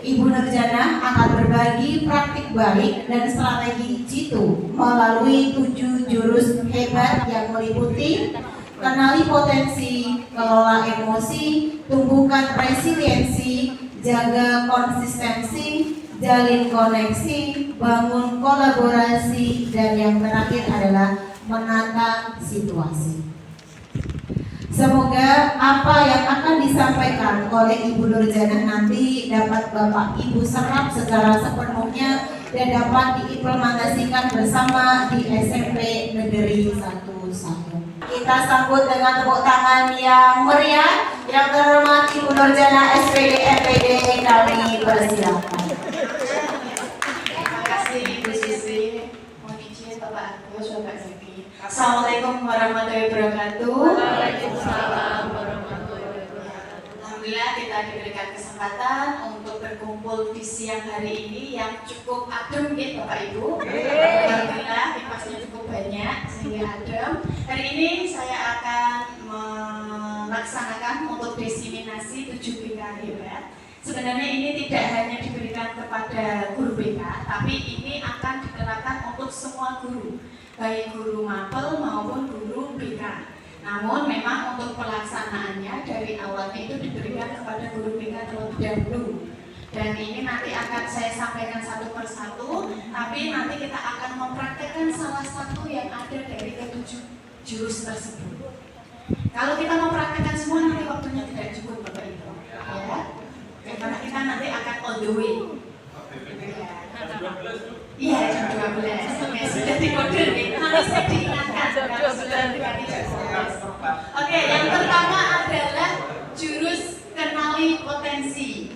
Ibu Nurjana akan berbagi praktik baik dan strategi jitu melalui 7 jurus hebat yang meliputi kenali potensi, kelola emosi, tumbuhkan resiliensi, jaga konsistensi, jalin koneksi, bangun kolaborasi, dan yang terakhir adalah menata situasi. Semoga apa yang akan disampaikan oleh Ibu Nurjana nanti dapat Bapak Ibu serap secara sepenuhnya dan dapat diimplementasikan bersama di SMP Negeri 1. Kita sambut dengan tepuk tangan yang meriah. Yang terhormat Ibu Nurjana SPD MPD, kami persilakan. Terima kasih Ibu Sisi. Mohon izin Bapak Agus, Bapak Zaki. Assalamualaikum warahmatullahi wabarakatuh. Waalaikumsalam warahmatullahi wabarakatuh. Alhamdulillah kita diberikan kesempatan untuk berkumpul di siang hari ini yang cukup adem ya Bapak Ibu. Alhamdulillah kipasnya cukup banyak sehingga adem. Hari ini saya akan melaksanakan untuk diseminasi 7 BK hebat. Sebenarnya ini tidak hanya diberikan kepada guru BK, tapi ini akan diterapkan untuk semua guru, baik guru mapel maupun guru BK. Namun memang untuk pelaksanaannya dari awalnya itu diberikan kepada guru BK terlebih dahulu. Dan ini nanti akan saya sampaikan satu persatu, tapi nanti kita akan mempraktekkan salah satu yang ada dari ke-7 jurus tersebut. Kalau kita mempraktekkan semua nanti waktunya tidak cukup Bapak Ibu. Ya. Karena kita nanti akan all the way. Iya, jam 12. Sudah dikode nih. Nanti saya diingatkan. Oke, yang pertama adalah jurus kenali potensi.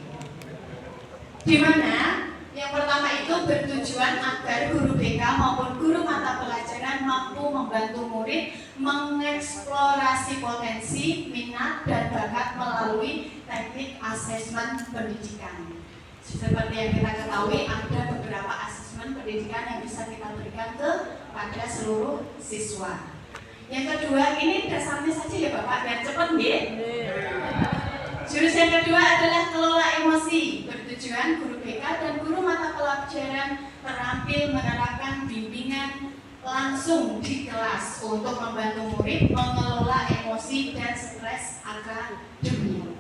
Di mana yang pertama itu bertujuan agar guru BK maupun guru mata pelajaran mampu membantu murid mengeksplorasi potensi, minat, dan bakat melalui teknik asesmen pendidikan. Seperti yang kita ketahui, ada beberapa asesmen pendidikan yang bisa kita berikan kepada seluruh siswa. Yang kedua, ini dasarnya saja ya Bapak, biar cepat nih. Jurus yang kedua adalah kelola emosi. Bertujuan guru BK dan guru mata pelajaran terampil menerapkan bimbingan langsung di kelas untuk membantu murid mengelola emosi dan stres akademik.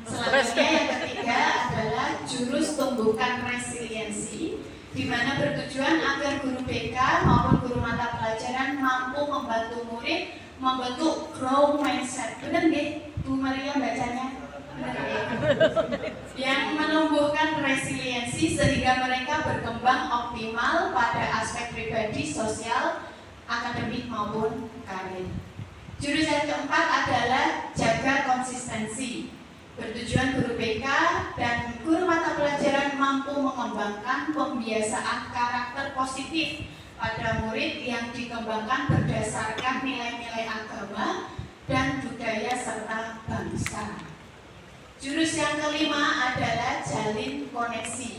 Selanjutnya yang ketiga adalah jurus tumbuhkan resiliensi, di mana bertujuan agar guru BK maupun guru mata pelajaran mampu membantu murid membentuk growth mindset. Benar nggih Bu Maria bacanya? Yang menumbuhkan resiliensi sehingga mereka berkembang optimal pada aspek pribadi, sosial, akademik maupun karir. Jurus yang keempat adalah jaga konsistensi. Bertujuan guru BK dan guru mata pelajaran mampu mengembangkan pembiasaan karakter positif pada murid yang dikembangkan berdasarkan nilai-nilai agama dan budaya serta bangsa. Jurus yang kelima adalah jalin koneksi,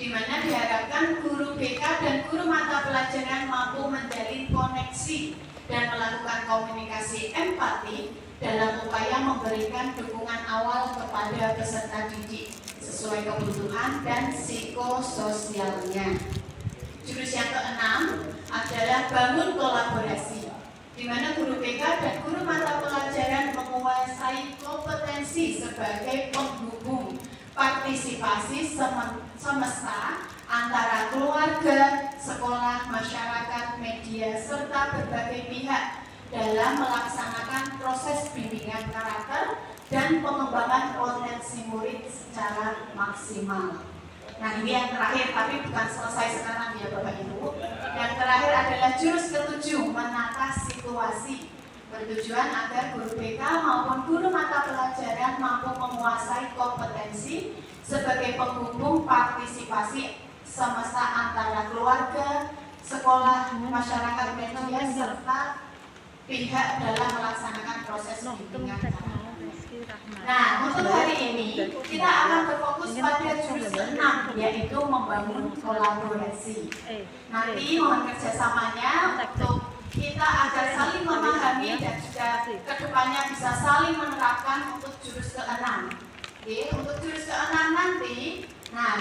di mana diharapkan guru BK dan guru mata pelajaran mampu menjalin koneksi dan melakukan komunikasi empati dalam upaya memberikan dukungan awal kepada peserta didik sesuai kebutuhan dan psikososialnya. Jurus yang keenam adalah bangun kolaborasi, di mana guru BK dan guru mata pelajaran menguasai kompetensi sebagai penghubung partisipasi semesta antara keluarga, sekolah, masyarakat, media, serta berbagai pihak dalam melaksanakan proses bimbingan karakter dan pengembangan potensi murid secara maksimal. Nah ini yang terakhir, tapi bukan selesai sekarang ya Bapak Ibu. Yang terakhir adalah jurus ke-7, menata situasi. Bertujuan agar guru BK maupun guru mata pelajaran mampu menguasai kompetensi sebagai penghubung partisipasi semesta antara keluarga, sekolah, masyarakat, media, serta pihak dalam melaksanakan proses bimbingan karakter. Nah, untuk hari ini kita akan berfokus pada jurus ke-6, yaitu membangun kolaborasi. Nanti mohon kerjasamanya untuk kita agar saling memahami dan juga kedepannya bisa saling menerapkan untuk jurus ke-6. Oke, untuk jurus ke-6 nanti, nah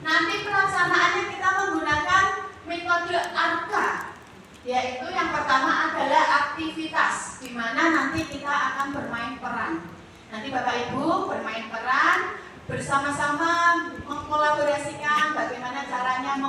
Nanti pelaksanaannya kita menggunakan metode ARKA, yaitu yang pertama adalah aktivitas, di mana nanti kita akan bermain peran. Nanti Bapak Ibu bermain peran, bersama-sama mengkolaborasikan bagaimana caranya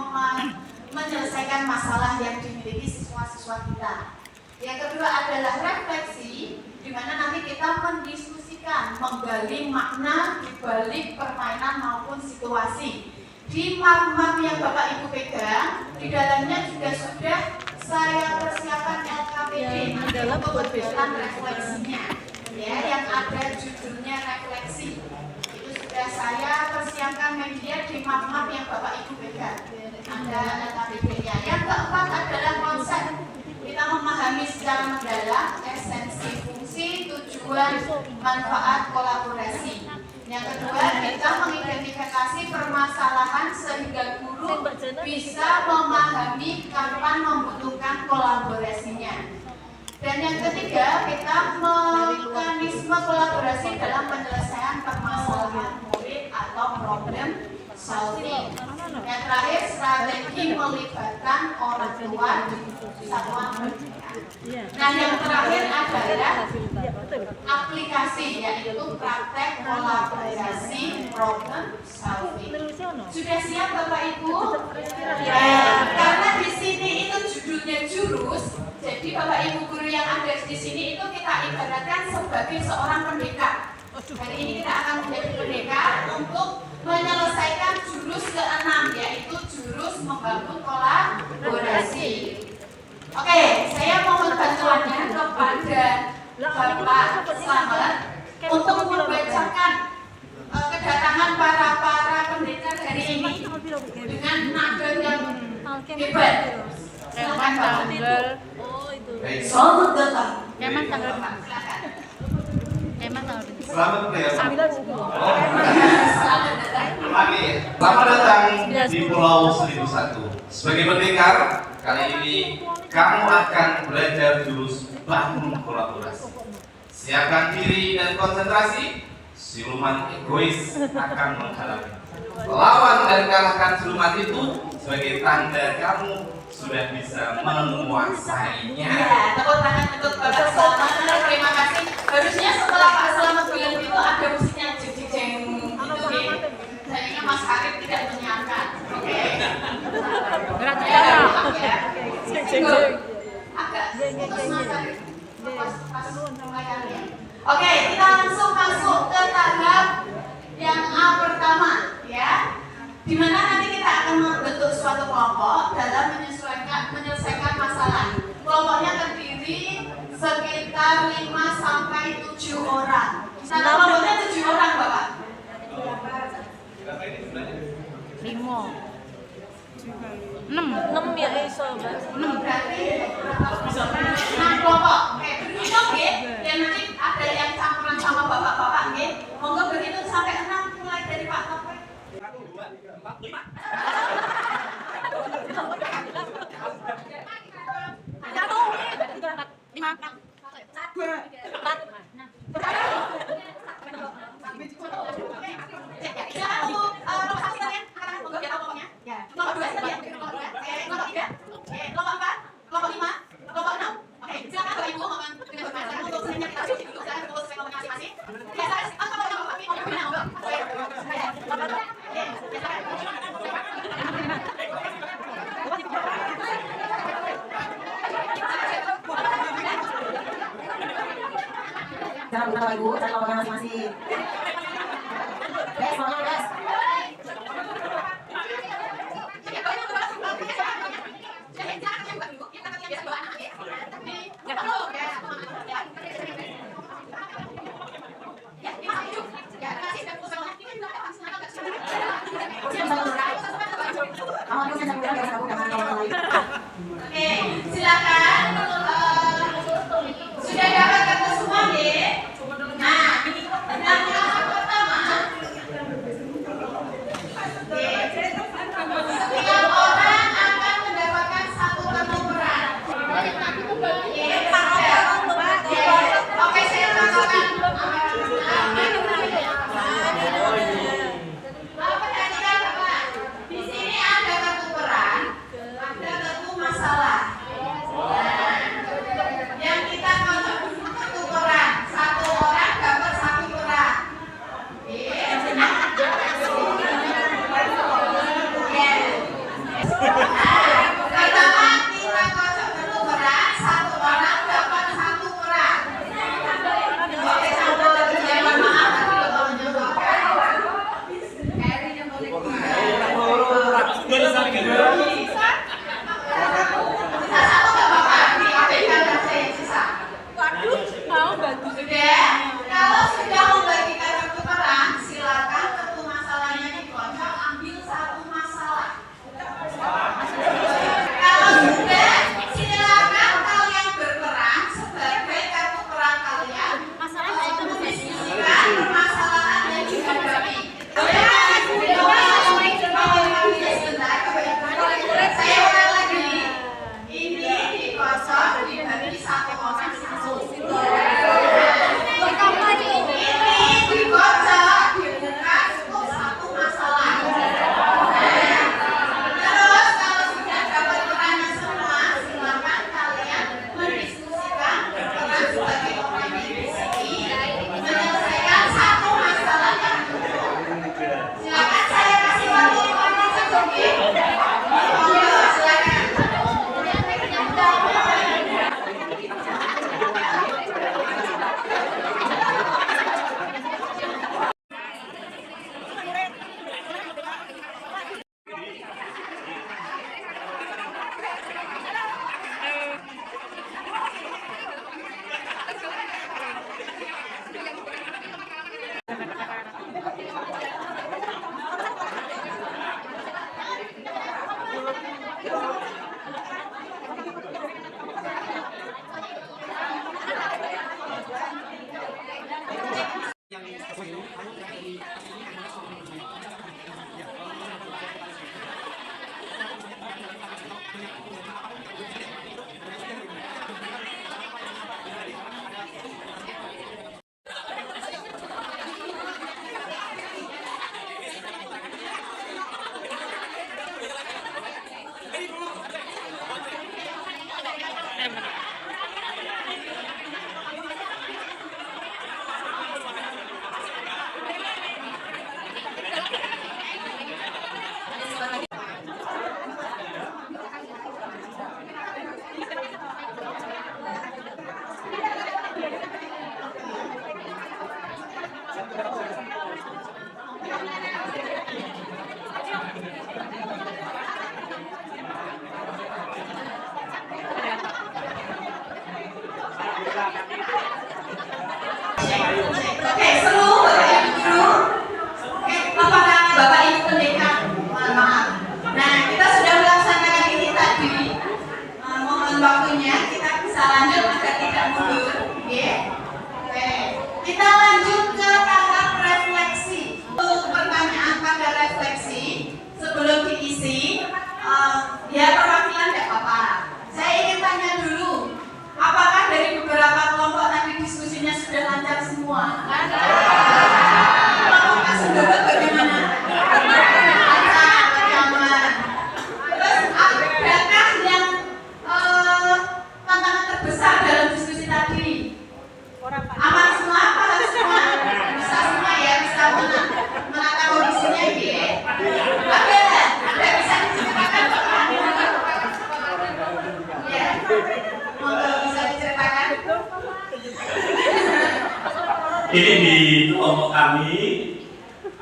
menyelesaikan masalah yang dimiliki siswa-siswa kita. Yang kedua adalah refleksi, di mana nanti kita mendiskusikan, menggali makna di balik permainan maupun situasi. Di map-map yang Bapak Ibu pegang, di dalamnya juga sudah saya persiapkan LKPD untuk kegiatan refleksinya, ya, yang ada judulnya refleksi. Itu sudah saya persiapkan media di map-map yang Bapak Ibu pegang. Ada LKPD-nya. Yang keempat adalah konsep. Kita memahami secara mendalam esensi, fungsi, tujuan, manfaat kolaborasi. Yang kedua, kita mengidentifikasi permasalahan sehingga guru bisa memahami kapan membutuhkan kolaborasinya. Dan yang ketiga, kita mekanisme kolaborasi dalam penyelesaian permasalahan murid atau problem solving. Yang terakhir, strategi melibatkan orang tua di satuan pendidikan. Nah, yang terakhir adalah aplikasi, yaitu praktek kolaborasi problem solving. Sudah siap Bapak Ibu? Ya, karena di sini itu judulnya jurus, jadi Bapak Ibu guru yang ada di sini itu kita ibaratkan sebagai seorang pendekar. Hari ini kita akan menjadi pendekar untuk menyelesaikan jurus ke-6, yaitu jurus membangun kolaborasi. Oke, saya mohon bantuannya kepada Bapak Slamet untuk membacakan kedatangan para pendekar hari ini dengan nada yang hebat. Silakan Bapak. Selamat datang. Emang tanggal Silakan. Selamat ya. Selamat datang. Ulangi. Selamat datang di Pulau 1001. Sebagai pendekar, kali ini kamu akan belajar jurus bangun kolaborasi. Siapkan diri dan konsentrasi. Siluman egois akan menghalangi. Lawan dan kalahkan siluman itu sebagai tanda kamu sudah bisa menguasainya. Ya, tepuk tangan untuk Bapak Slamet. Terima kasih. Harusnya setelah Pak Slamet bilang itu ada musiknya jeng-jeng gitu deh. Sayangnya Mas Harif tidak menyiapkan. Oke. Berarti Ya, apa? agak putus Mas Harif. Pas layarnya. Oke, kita langsung masuk ke tahap yang A pertama, ya. Di mana nanti kita akan membentuk suatu kelompok dalam menyelesaikan masalah. Kelompoknya terdiri sekitar 5 sampai 7 orang. Nah, kelompoknya 7 orang, Bapak. 5 6 ya sobat. 6 berarti 6 kelompok. Oke, berhitung ya. Dan nanti ada yang campuran sama bapak-bapak nggih. Monggo berhitung sampai 6 mulai dari Pak Topik. 1, 2, 3, 4, 5. Jangan lupa Bapak Ibu, cari kelompoknya masing-masing. Guys, semangat guys. Oke, silakan. Sudah dapat kartu semua, deh. Nah, diskusi, ya perwakilan tidak apa-apa. Saya ingin tanya dulu, apakah dari beberapa kelompok tadi diskusinya sudah lancar semua? Kelompok Pak Sundoro bagaimana? Lancar, nyaman. Terus adakah yang tantangan terbesar dalam diskusi tadi? Aman semua apa harus semua? Bisa semua ya, bisa menata kondisinya ya. Ada bisa diceritakan Pak? Ya, monggo bisa diceritakan. Ini di kelompok kami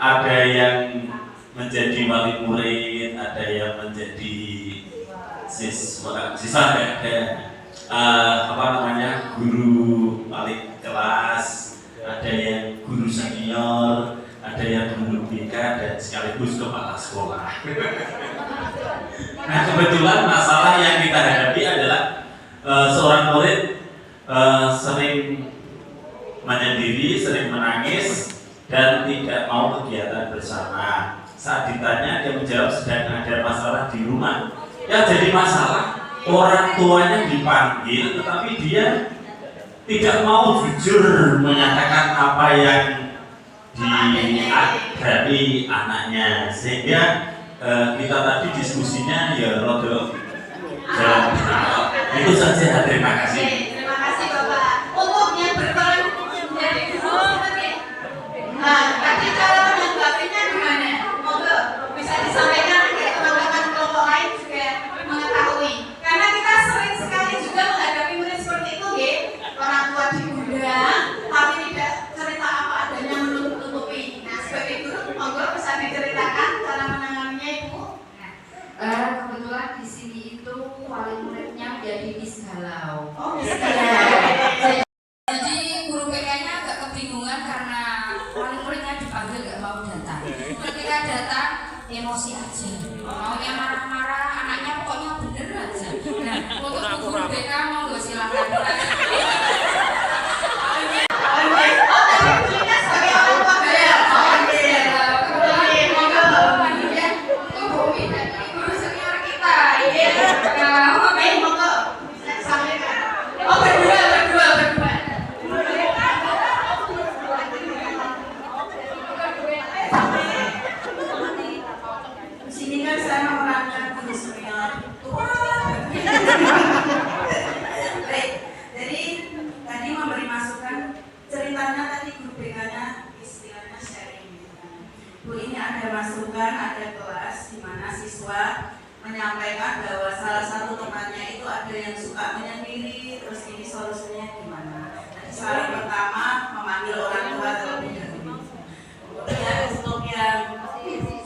ada yang menjadi wali murid, ada yang menjadi siswa guru wali kelas, ada yang guru senior, ada yang guru BK dan sekaligus kepala sekolah. Nah, kebetulan masalah yang kita hadapi adalah seorang murid sering menyendiri, sering menangis dan tidak mau kegiatan bersama. Saat ditanya, dia menjawab sedang ada masalah di rumah. Yang jadi masalah, orang tuanya dipanggil tetapi dia tidak mau jujur menyatakan apa yang dihadapi anaknya, sehingga kita tadi diskusinya ya rodo jalan bersama. Itu saja, terima kasih. Terima kasih Bapak. Untuk yang berperan menjadi guru seperti tadi cara menanggapinya gimana? Monggo bisa disampaikan agar teman-teman kelompok lain juga mengetahui. Karena kita sering sekali juga menghadapi murid seperti itu, ya. Orang tua diundang, tapi tidak cerita apa adanya menutup-tutupi. Nah, sebagai guru, monggo bisa diceritakan cara menanganinya, Ibu. Kebetulan di sini itu wali muridnya menjadi Miss Galau. Oh, bisa. Jadi guru PK-nya agak kebingungan karena wali muridnya dipanggil gak mau datang. Ketika datang emosi aja, maunya marah-marah, anaknya pokoknya bener aja. Nah, untuk guru PK mau gak silakan. Ada kelas di mana siswa menyampaikan bahwa salah satu temannya itu ada yang suka menyendiri, terus ini solusinya gimana. Jadi soal pertama memanggil orang tua terlebih dahulu. Kemudian untuk yang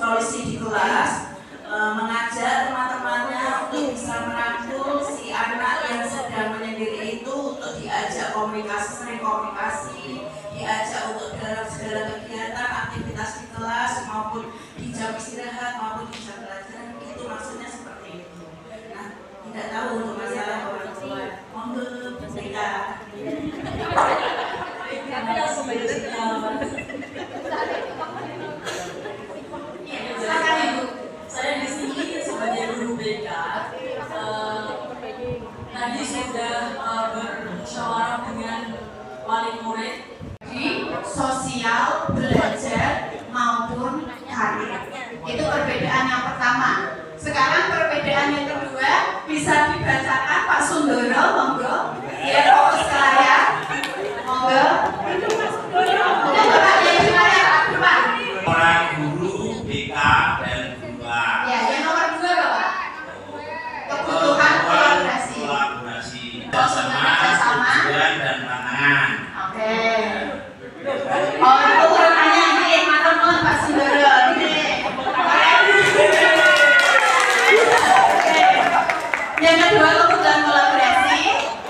solusi di kelas mengajak teman-temannya untuk bisa merangkul si anak yang sedang menyendiri itu untuk diajak komunikasi, sering komunikasi, diajak untuk dalam segala kegiatan, aktivitas di kelas maupun di jam istirahat maupun di jam pelajaran, itu maksudnya seperti itu. Nah, tidak tahu untuk masalah orang tua, monggo mereka. Silakan Ibu. Saya di sini sebagai guru BK. Tadi sudah bermusyawarah dengan wali murid Di sosial, belajar maupun karir. Itu perbedaan yang pertama. Sekarang perbedaan yang kedua bisa dibacakan Pak Sundoro, monggo. Ya, fokus ke layar. Monggo. Mungkin Bapak yang di layar, Pak. Orang guru BK dan gua. Ya, yang nomor 2 Bapak. Kebutuhan kolaborasi. Bersama tujuan dan pandangan. Oke. Oh, itu urutannya ini, matur nuwun Pak Sundoro. Ini. Yang kedua, kebutuhan kolaborasi.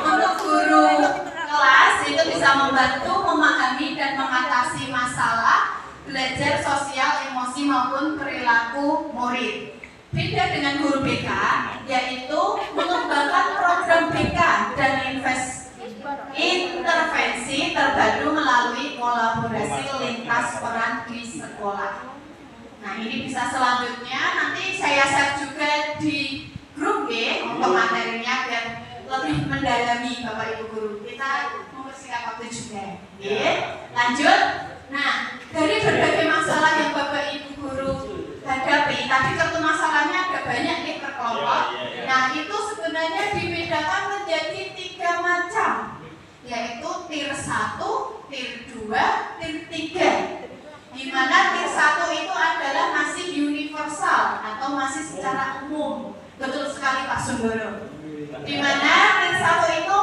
Untuk guru kelas itu bisa membantu memahami dan mengatasi masalah belajar sosial, emosi maupun perilaku murid. Beda dengan guru BK, yaitu mengembangkan program BK dan intervensi terpadu melalui kolaborasi lintas peran di sekolah. Nah, ini bisa selanjutnya nanti saya saya share juga di grup G untuk materinya dan lebih mendalami Bapak Ibu Guru. Kita mempersingkat waktu juga. Lanjut. Nah, dari berbagai masalah yang Bapak Ibu Guru hadapi, tadi kartu masalahnya ada banyak nih per kelompok. Nah, itu sebenarnya dibedakan menjadi 3 macam, yaitu tier 1, tier 2, tier 3. Di mana tier 1 itu adalah masih universal atau masih secara umum. Betul sekali Pak Sundoro. Di mana tier 1 itu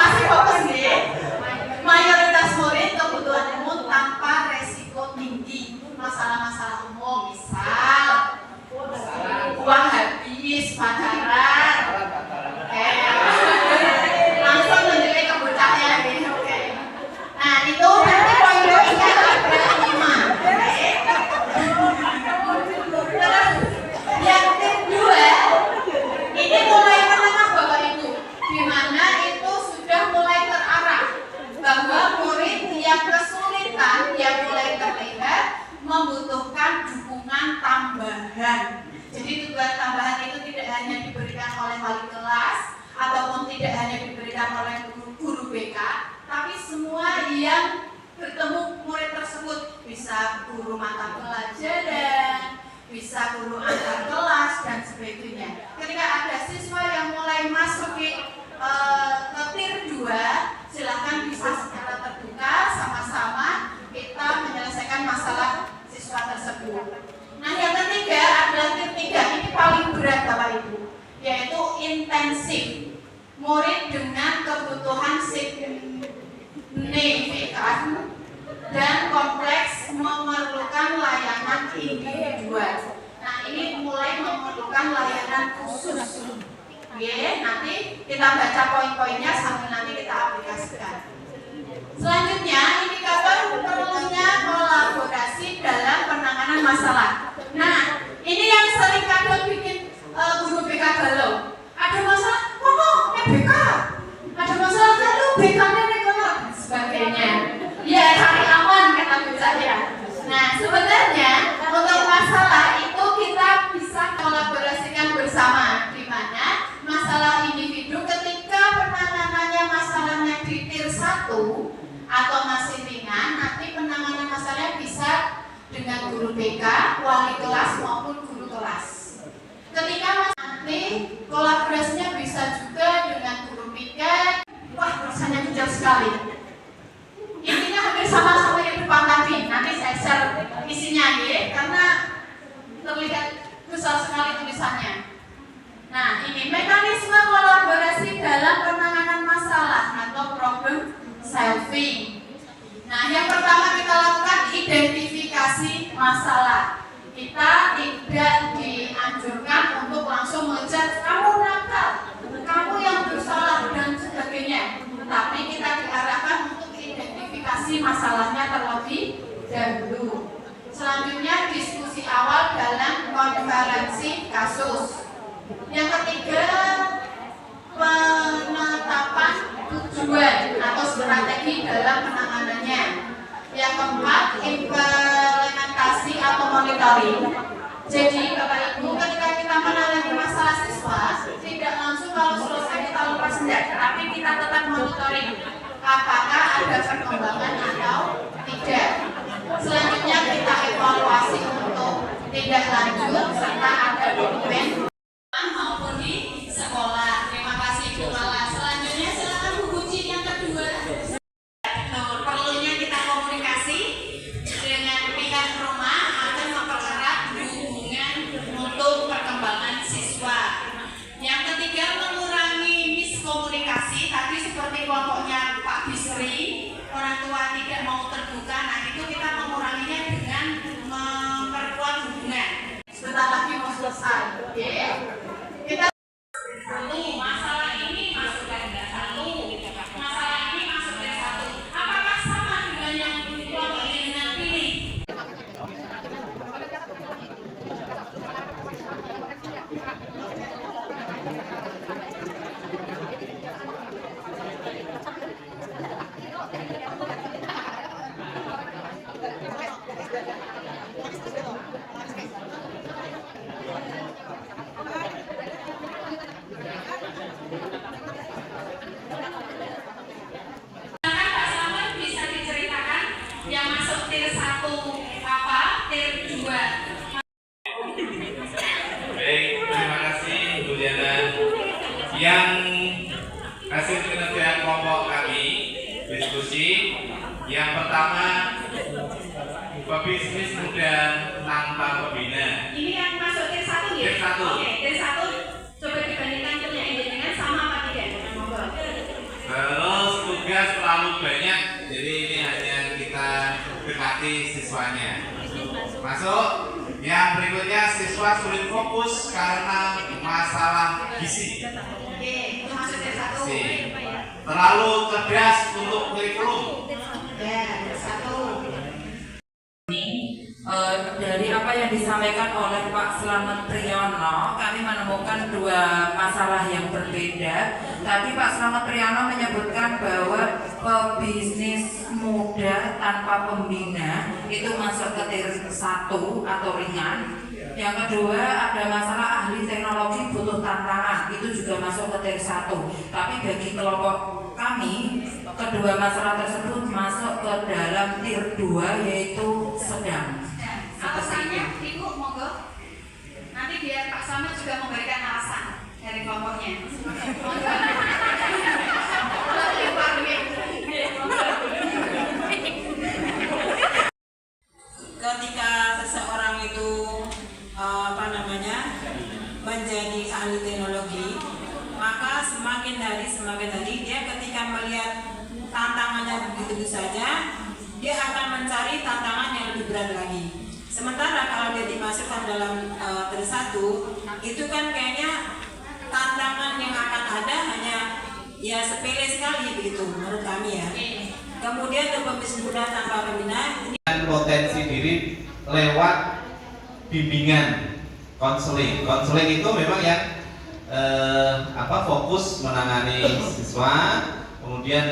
masih fokus nih. Mayoritas murid kebutuhan umum tanpa resiko tinggi. Masalah-masalah umum, misal uang habis, pacaran, langsung menjadi ke bocahnya nih. Nah itu nanti poin-poinnya ada 5. Terus yang kedua, ini mulai menengah Bapak Ibu, di mana itu sudah mulai terarah bahwa murid yang kesulitan, yang mulai terlihat membutuhkan dukungan tambahan. Jadi dukungan tambahan itu tidak hanya diberikan oleh wali kelas ataupun tidak hanya diberikan oleh guru BK, tapi semua yang bertemu murid tersebut, bisa guru mata pelajaran, bisa guru antar kelas dan sebagainya. Ketika ada siswa yang mulai masuk ke tier 2, silakan bisa secara terbuka sama-sama kita menyelesaikan masalah siswa tersebut. Nah, yang ketiga adalah tier 3. Ini paling berat Bapak Ibu, yaitu intensif. Murid dengan kebutuhan signifikan dan kompleks memerlukan layanan individual. Nah, ini mulai memerlukan layanan khusus. Nanti kita baca poin-poinnya sambil nanti kita aplikasikan. Selanjutnya, indikator perlunya kolaborasi dalam penanganan masalah. Nah, ini yang sering kadang bikin guru BK galau. Ada masalah, BK. Ada masalah kan lu BK-nya nekolog dan sebagainya. Ya, cari aman kata saya. Nah, sebenarnya untuk masalah itu kita bisa kolaborasikan bersama, di mana masalah individu ketika penanganannya masalahnya di tier 1 atau masih ringan, nanti penanganan masalahnya bisa dengan guru BK, wali kelas maupun guru kelas. Ketika nanti kolaborasinya bisa juga dengan guru piket, wah rasanya kecil sekali. Intinya hampir sama-sama yang depan tadi. Nanti saya share isinya ya, karena terlihat besar sekali tulisannya. Nah, ini mekanisme kolaborasi dalam penanganan masalah atau problem solving. Nah, yang pertama kita lakukan identifikasi masalah. Kita tidak dianjurkan untuk langsung mengejar kamu nakal, kamu yang bersalah dan sebagainya. Tapi kita diarahkan untuk identifikasi masalahnya terlebih dahulu. Selanjutnya diskusi awal dalam konferensi kasus. Yang ketiga, penetapan tujuan atau strategi dalam penanganannya. Yang keempat, implementasi atau monitoring. Jadi Bapak Ibu, ketika kita menangani masalah siswa, tidak langsung kalau selesai kita lepas hendak, tapi kita tetap monitoring apakah ada perkembangan atau tidak. Selanjutnya kita evaluasi untuk tindak lanjut serta ada dokumen maupun di sekolah. Terima kasih Bu Mala. Selanjutnya silakan Bu Buci yang kedua. Perlunya kita komunikasi dengan pihak rumah agar mempererat hubungan untuk perkembangan siswa. Yang ketiga, mengurangi miskomunikasi. Tadi seperti kelompoknya Pak Bisri, orang tua tidak Bisa diceritakan yang masuk tier 1 apa, tier 2? Baik, terima kasih Bu Diana. Yang hasil kinerja kelompok kami diskusi yang pertama, pebisnis muda tanpa pembina. Ini yang masuk tier 1 ya? Tier 1. Oke, tier 1 coba dibandingkan punya dengan sama apa tidak? Monggo. Terus tugas terlalu banyak, jadi ini hanya kita dekati siswanya. Masuk. Yang berikutnya, siswa sulit fokus karena masalah gizi. Oke, itu masuk tier 1. Si. Terlalu cerdas untuk kurikulum. Ya, tier 1. Dari apa yang disampaikan oleh Pak Slamet Priyono, kami menemukan dua masalah yang berbeda. Tadi Pak Slamet Priyono menyebutkan bahwa pebisnis muda tanpa pembina itu masuk ke tier 1 atau ringan. Yang kedua, ada masalah ahli teknologi butuh tantangan, itu juga masuk ke tier 1. Tapi bagi kelompok kami, kedua masalah tersebut masuk ke dalam tier 2, yaitu sedang. Alasannya, Ibu, monggo. Nanti biar Pak Slamet juga memberikan alasan dari kelompoknya. Monggo. Ketika seseorang itu menjadi ahli teknologi, maka semakin hari dia ketika melihat tantangannya begitu saja, dia akan mencari tantangan yang lebih berat lagi. Sementara kalau dia dimasukkan dalam tier 1, itu kan kayaknya tantangan yang akan ada hanya ya sepele sekali begitu menurut kami ya. Kemudian untuk pebisnis muda tanpa pembina, Potensi diri lewat bimbingan, konseling. Konseling itu memang yang fokus menangani siswa, kemudian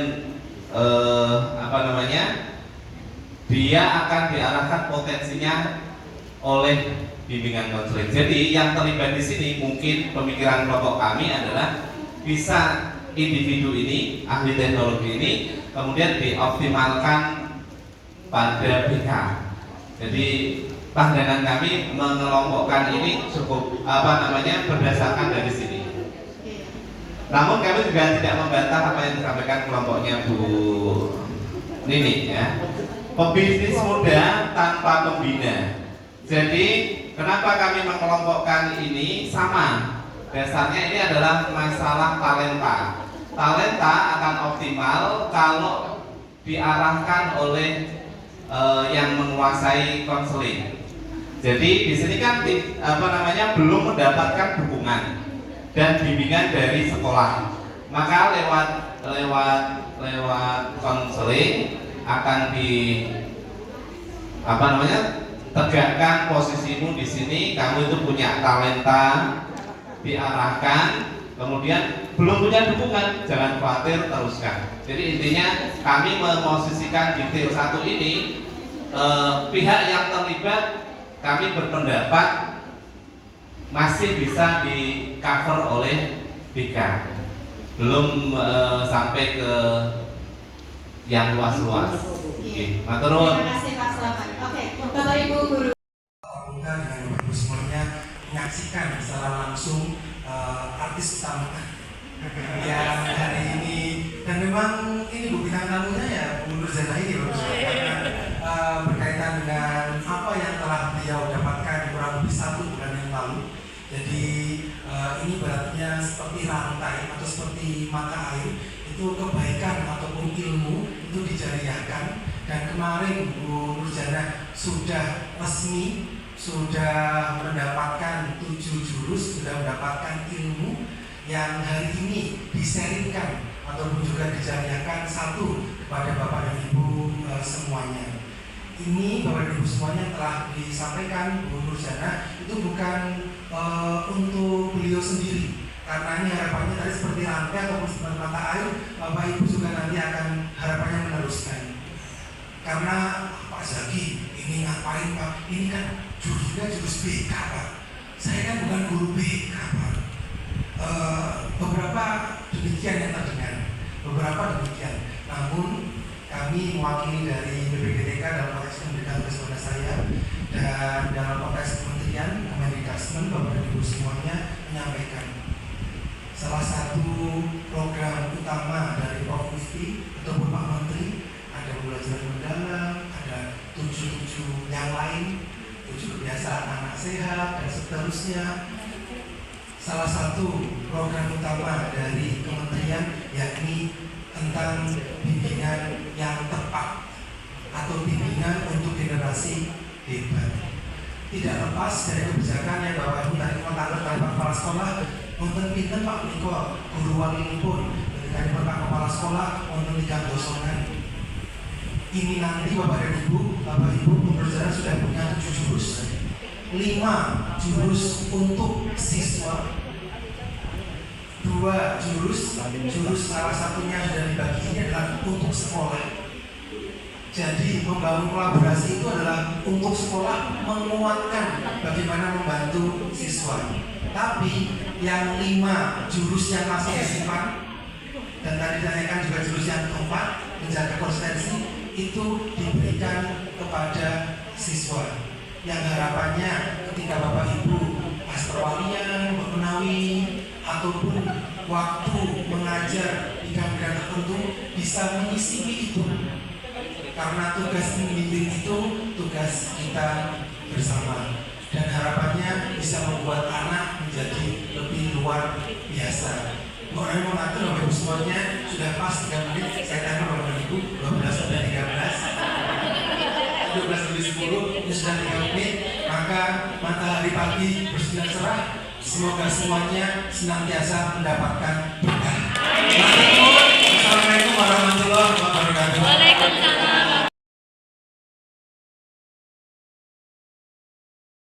dia akan diarahkan potensinya oleh bimbingan konseling. Jadi yang terlibat di sini mungkin pemikiran kelompok kami adalah bisa individu ini, ahli teknologi ini, kemudian dioptimalkan pada BK. Jadi pandangan kami mengelompokkan ini cukup berdasarkan dari sini. Namun kami juga tidak membantah apa yang disampaikan kelompoknya Bu Nini ya. Pebisnis muda tanpa pembina. Jadi kenapa kami mengelompokkan ini sama? Dasarnya ini adalah masalah talenta. Talenta akan optimal kalau diarahkan oleh yang menguasai konseling. Jadi di sini kan belum mendapatkan dukungan dan bimbingan dari sekolah. Maka lewat konseling akan tegakkan posisimu di sini. Kamu itu punya talenta, diarahkan. Kemudian belum punya dukungan, jangan khawatir, teruskan. Jadi intinya kami memosisikan di tier 1 ini pihak yang terlibat, kami berpendapat masih bisa di cover oleh BK, belum sampai ke yang luas-luas. Oke, matur nuwun. Terima kasih Pak Slamet. Oke, Bapak Ibu guru. Dengan Bapak semuanya menyaksikan secara langsung artis utama yang hari ini, dan memang ini bintang tamunya ya Bu Nurzana ini karena berkaitan dengan apa yang telah beliau dapatkan kurang lebih 1 bulan yang lalu. Jadi ini berarti seperti rantai atau seperti mata air, itu kebaikan ataupun ilmu itu dijariahkan. Dan kemarin Bu Nurzana sudah resmi, sudah mendapatkan 7 jurus, sudah mendapatkan ilmu yang hari ini diseringkan ataupun juga dijariahkan 1 kepada Bapak dan Ibu semuanya. Ini Bapak dan Ibu semuanya telah disampaikan Bu Nurzana itu bukan untuk beliau sendiri, karena ini harapannya tadi seperti rantai ataupun seperti mata air, Bapak Ibu juga nanti akan harapannya meneruskan. karena Pak Zaki ini ngapain Pak, ini kan jurus BK Pak, saya kan bukan guru BK Pak. Beberapa demikian yang terdengar, beberapa demikian. Namun kami mewakili dari BPDTK dalam konteks pendidikan kepada saya dan dalam konteks Kementerian Kemendikbud Bapak dan Ibu semuanya menyampaikan salah satu program utama dari Prof. Mufti ataupun Pak Menteri ada pembelajaran mendalam, ada 7 yang lain, 7 kebiasaan anak sehat dan seterusnya. Salah satu program utama dari kementerian yakni tentang bimbingan yang tepat atau bimbingan untuk generasi hebat. Tidak lepas dari kebijakan yang Bapak Ibu tadi mengatakan dari Pak Kepala Sekolah, wonten pinten Pak Niko, guru wali pun, dari Pak Kepala Sekolah, wonten 3 dosongan. Ini nanti Bapak dan Ibu, pembelajaran sudah punya 7 jurus, 5 jurus untuk siswa, 2 jurus salah satunya sudah dibagi ini adalah untuk sekolah. Jadi membangun kolaborasi itu adalah untuk sekolah menguatkan bagaimana membantu siswa. Tapi yang 5 jurus yang masih disimpan dan tadi ditanyakan juga jurus yang keempat menjaga konsistensi itu diberikan kepada siswa. Yang harapannya ketika Bapak Ibu pas perwalian, bermenawi ataupun waktu mengajar bidang-bidang tertentu bisa menyisipi itu. Karena tugas membimbing itu tugas kita bersama dan harapannya bisa membuat anak menjadi lebih luar biasa. Orang yang mengatur Bapak Ibu semuanya sudah pas 3 menit, saya tanya Bapak Ibu 12 sampai 13 lebih 10 ini sudah 3 menit, maka matahari pagi bersinar cerah. Semoga semuanya senantiasa mendapatkan berkah. Assalamualaikum warahmatullahi wabarakatuh. Waalaikumsalam.